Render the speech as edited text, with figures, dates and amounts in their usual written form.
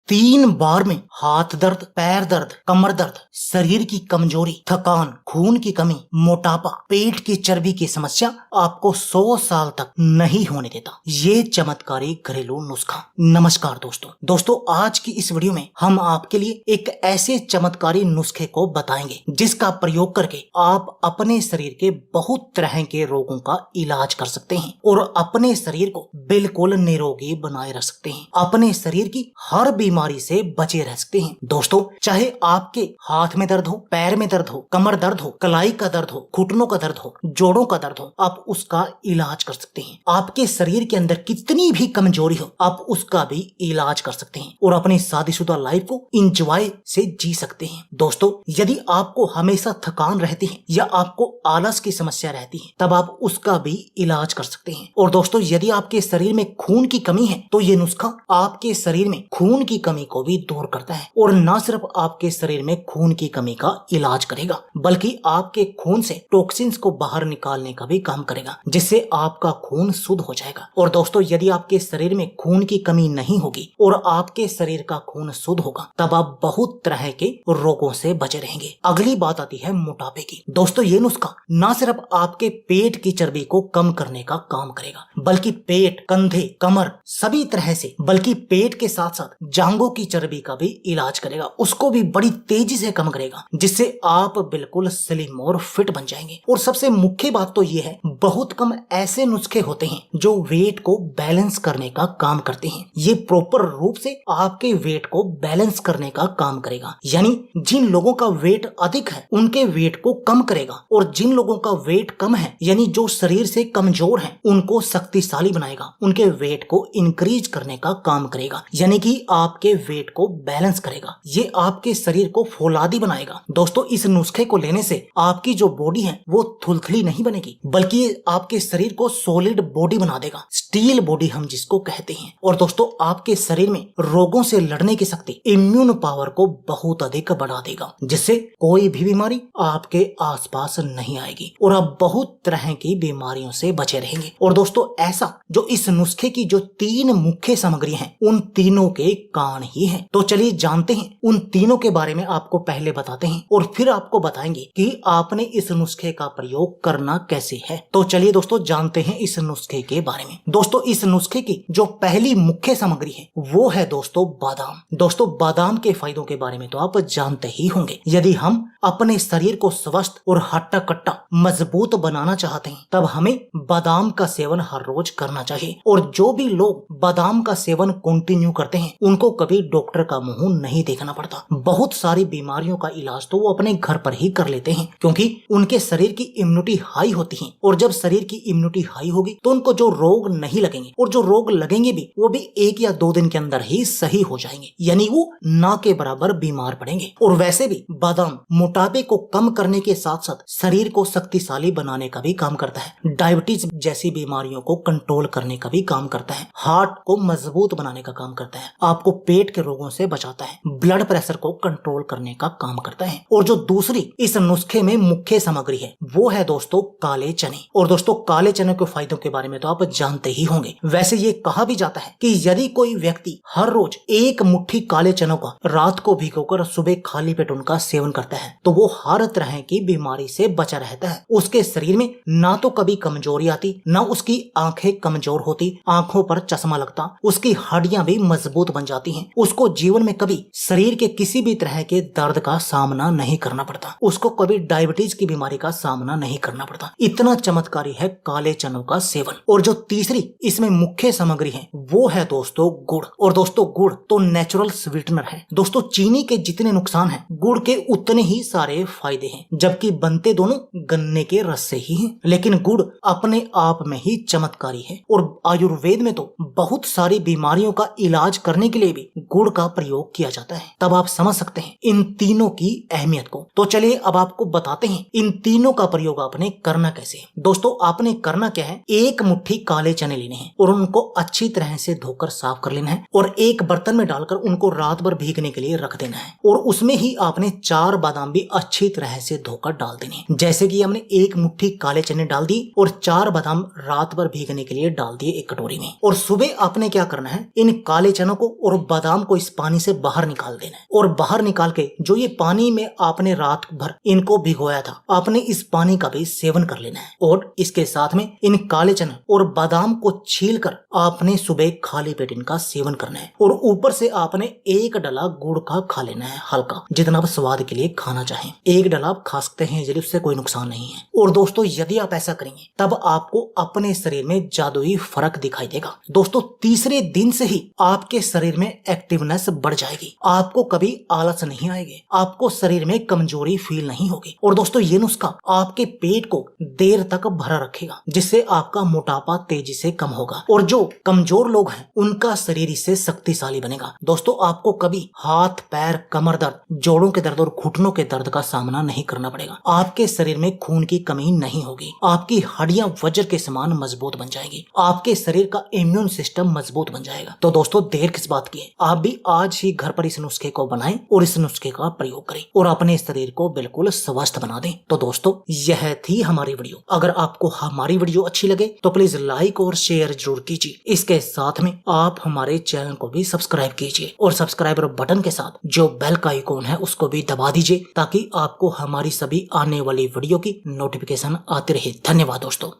3 बार में हाथ दर्द, पैर दर्द, कमर दर्द, शरीर की कमजोरी, थकान, खून की कमी, मोटापा, पेट की चर्बी की समस्या आपको 100 साल तक नहीं होने देता। ये चमत्कारी घरेलू नुस्खा। नमस्कार दोस्तों, आज की इस वीडियो में हम आपके लिए एक ऐसे चमत्कारी नुस्खे को बताएंगे जिसका प्रयोग करके आप अपने शरीर के बहुत तरह के रोगों का इलाज कर सकते हैं और अपने शरीर को बिल्कुल निरोगी बनाए रख सकते हैं। अपने शरीर की हर बीमारी से बचे रह सकते हैं। दोस्तों, चाहे आपके हाथ में दर्द हो, पैर में दर्द हो, कमर दर्द हो, कलाई का दर्द हो, घुटनों का दर्द हो, जोड़ों का दर्द हो, आप उसका इलाज कर सकते हैं। आपके शरीर के अंदर कितनी भी कमजोरी हो, आप उसका भी इलाज कर सकते हैं और अपनी शादीशुदा लाइफ को एंजॉय से जी सकते हैं। दोस्तों, यदि आपको हमेशा थकान रहती है या आपको आलस की समस्या रहती है, तब आप उसका भी इलाज कर सकते हैं। और दोस्तों, यदि आपके शरीर में खून की कमी है तो ये नुस्खा आपके शरीर में खून की कमी को भी दूर करता है और न सिर्फ आपके शरीर में खून की कमी का इलाज करेगा, बल्कि आपके खून से टॉक्सिन्स को बाहर निकालने का भी काम करेगा, जिससे आपका खून शुद्ध हो जाएगा। और दोस्तों, यदि आपके शरीर में खून की कमी नहीं होगी और आपके शरीर का खून शुद्ध होगा, तब आप बहुत तरह के रोगों से बचे रहेंगे। अगली बात आती है मोटापे की। दोस्तों, ये नुस्खा न सिर्फ आपके पेट की चर्बी को कम करने का काम करेगा, बल्कि पेट, कंधे, कमर सभी तरह से, बल्कि पेट के साथ साथ जांघों की चर्बी का भी इलाज करेगा, उसको भी बड़ी तेजी से कम करेगा, जिससे आप बिल्कुल स्लिम और फिट बन जाएंगे। और सबसे मुख्य बात तो ये है, बहुत कम ऐसे नुस्खे होते हैं जो वेट को बैलेंस करने का काम करते हैं। ये प्रॉपर रूप से आपके वेट को बैलेंस करने का काम करेगा, यानी जिन लोगों का वेट अधिक है उनके वेट को कम करेगा और जिन लोगों का वेट कम है, यानी जो शरीर से कमजोर है, उनको शक्तिशाली बनाएगा, उनके वेट को इंक्रीज करने का काम करेगा, यानी कि आपके वेट को बैलेंस करेगा। ये आपके शरीर को फौलादी बनाएगा। दोस्तों, इस नुस्खे को लेने से आपकी जो बॉडी है वो थुलथुली नहीं बनेगी, बल्कि ये आपके शरीर को सॉलिड बॉडी बना देगा, स्टील बॉडी हम जिसको कहते हैं। और दोस्तों, आपके शरीर में रोगों से लड़ने की शक्ति, इम्यून पावर को बहुत अधिक बढ़ा देगा, जिससे कोई भी बीमारी आपके आसपास नहीं आएगी और आप बहुत तरह की बीमारियों से बचे रहेंगे। और दोस्तों, ऐसा जो इस नुस्खे की जो 3 मुख्य सामग्री हैं, उन तीनों के कान ही हैं। तो चलिए जानते हैं उन तीनों के बारे में। आपको पहले बताते हैं और फिर आपको बताएंगे कि आपने इस नुस्खे का प्रयोग करना कैसे है। तो चलिए दोस्तों, जानते हैं इस नुस्खे के बारे में। दोस्तों, इस नुस्खे की जो पहली मुख्य सामग्री है वो है दोस्तों बादाम। दोस्तों, बादाम के फायदों के बारे में तो आप जानते ही होंगे। यदि हम अपने शरीर को स्वस्थ और हट्टा कट्टा मजबूत बनाना चाहते हैं, तब हमें बादाम का सेवन हर रोज करना चाहिए। और जो भी लोग बादाम का सेवन कंटिन्यू करते हैं, उनको कभी डॉक्टर का मुंह नहीं देखना पड़ता। बहुत सारी बीमारियों का इलाज तो वो अपने घर पर ही कर लेते हैं, क्योंकि उनके शरीर की इम्यूनिटी हाई होती है। और जब शरीर की इम्यूनिटी हाई होगी तो उनको जो रोग नहीं लगेंगे, और जो रोग लगेंगे भी, वो भी 1 या 2 दिन के अंदर ही सही हो जाएंगे, यानी वो ना के बराबर बीमार पड़ेंगे। और वैसे भी बादाम मोटापे को कम करने के साथ साथ शरीर को शक्तिशाली बनाने का भी काम करता है, डायबिटीज जैसी बीमारियों को कंट्रोल करने का भी काम करता है, हार्ट को मजबूत बनाने का काम करता है, आपको पेट के रोगों से बचाता है, ब्लड प्रेशर को कंट्रोल करने का काम करता है। और जो दूसरी इस नुस्खे में मुख्य सामग्री है वो है दोस्तों काले चने। और दोस्तों, काले चने के फायदों के बारे में तो आप जानते ही होंगे। वैसे ये कहा भी जाता है कि यदि कोई व्यक्ति हर रोज 1 मुट्ठी काले चनों का रात को भिगोकर सुबह खाली पेट उनका सेवन करता है, तो वो हर तरह की बीमारी से बचा रहता है। उसके शरीर में ना तो कभी कमजोरी आती, ना उसकी आंखें कमजोर होती, आंखों पर चश्मा लगता, उसकी हड्डियां भी मजबूत बन जाती हैं, उसको जीवन में कभी शरीर के किसी भी तरह के दर्द का सामना नहीं करना पड़ता, उसको कभी डायबिटीज की बीमारी का सामना नहीं करना पड़ता। इतना चमत्कारी है काले चनों का सेवन। और जो तीसरी इसमें मुख्य सामग्री है वो है दोस्तों गुड़। और दोस्तों, गुड़ तो नेचुरल स्वीटनर है। दोस्तों, चीनी के जितने नुकसान हैं, गुड़ के उतने ही सारे फायदे हैं, जबकि बनते दोनों गन्ने के रस से ही हैं। लेकिन गुड़ अपने आप में ही चमत्कारी है और आयुर्वेद में तो बहुत सारी बीमारियों का इलाज करने के लिए भी गुड़ का प्रयोग किया जाता है। तब आप समझ सकते हैं इन तीनों की अहमियत को। तो चलिए अब आपको बताते हैं इन तीनों का प्रयोग आपने करना कैसे है। दोस्तों, आपने करना क्या है, 1 मुट्ठी काले चने लेने हैं और उनको अच्छी तरह से धोकर साफ कर लेना है और एक बर्तन में डालकर उनको रात भर भीगने के लिए रख देना है। और उसमें ही आपने 4 बादाम भी अच्छी तरह से धोकर डाल देने। जैसे कि हमने 1 मुट्ठी काले चने डाल दी और 4 बादाम रात भर भीगने के लिए डाल दिए एक कटोरी में। और सुबह आपने क्या करना है, इन काले चनों को और बादाम को इस पानी से बाहर निकाल देना है और बाहर निकाल के जो ये पानी में आपने रात भर इनको भिगोया था, आपने इस पानी का भी सेवन कर लेना है। और इसके साथ में इन काले चने और बादाम को छीलकर आपने सुबह खाली पेट इनका सेवन करना है और ऊपर से आपने एक डला गुड़ का खा लेना है, हल्का, जितना आप स्वाद के लिए खाना चाहें। एक डला आप खा सकते हैं, यदि उससे कोई नुकसान नहीं है। और दोस्तों यदि आप ऐसा करेंगे तब आपको अपने शरीर में जादुई फर्क दिखाई देगा। दोस्तों तीसरे दिन से ही आपके शरीर में एक्टिवनेस बढ़ जाएगी, आपको कभी आलस नहीं आएगी, आपको शरीर में कमजोरी फील नहीं होगी। और दोस्तों ये नुस्खा आपके पेट को देर तक भरा रखेगा, जिससे आपका मोटापा तेजी से कम होगा और जो कमजोर लोग हैं उनका शरीर इससे शक्तिशाली बनेगा। दोस्तों आपको कभी हाथ पैर कमर दर्द, जोड़ों के दर्द और घुटनों के दर्द का सामना नहीं करना पड़ेगा। आपके शरीर में खून की कमी नहीं होगी, आपकी हड्डियां वज्र के समान मजबूत बन जाएगी, आपके शरीर का इम्यून सिस्टम मजबूत बन जाएगा। तो दोस्तों देर किस बात की है, आप भी आज ही घर पर इस नुस्खे को बनाएं और इस नुस्खे का प्रयोग करें और अपने शरीर को बिल्कुल स्वस्थ बना दें। तो दोस्तों यह थी हमारी वीडियो। अगर आपको हमारी वीडियो अच्छी लगे तो प्लीज लाइक और शेयर जरूर कीजिए। इसके साथ में आप हमारे चैनल को भी सब्सक्राइब कीजिए और सब्सक्राइबर बटन के साथ जो बेल का आइकॉन है उसको भी दबा दीजिए, ताकि आपको हमारी सभी आने वाली वीडियो की नोटिफिकेशन आती रहे। धन्यवाद दोस्तों।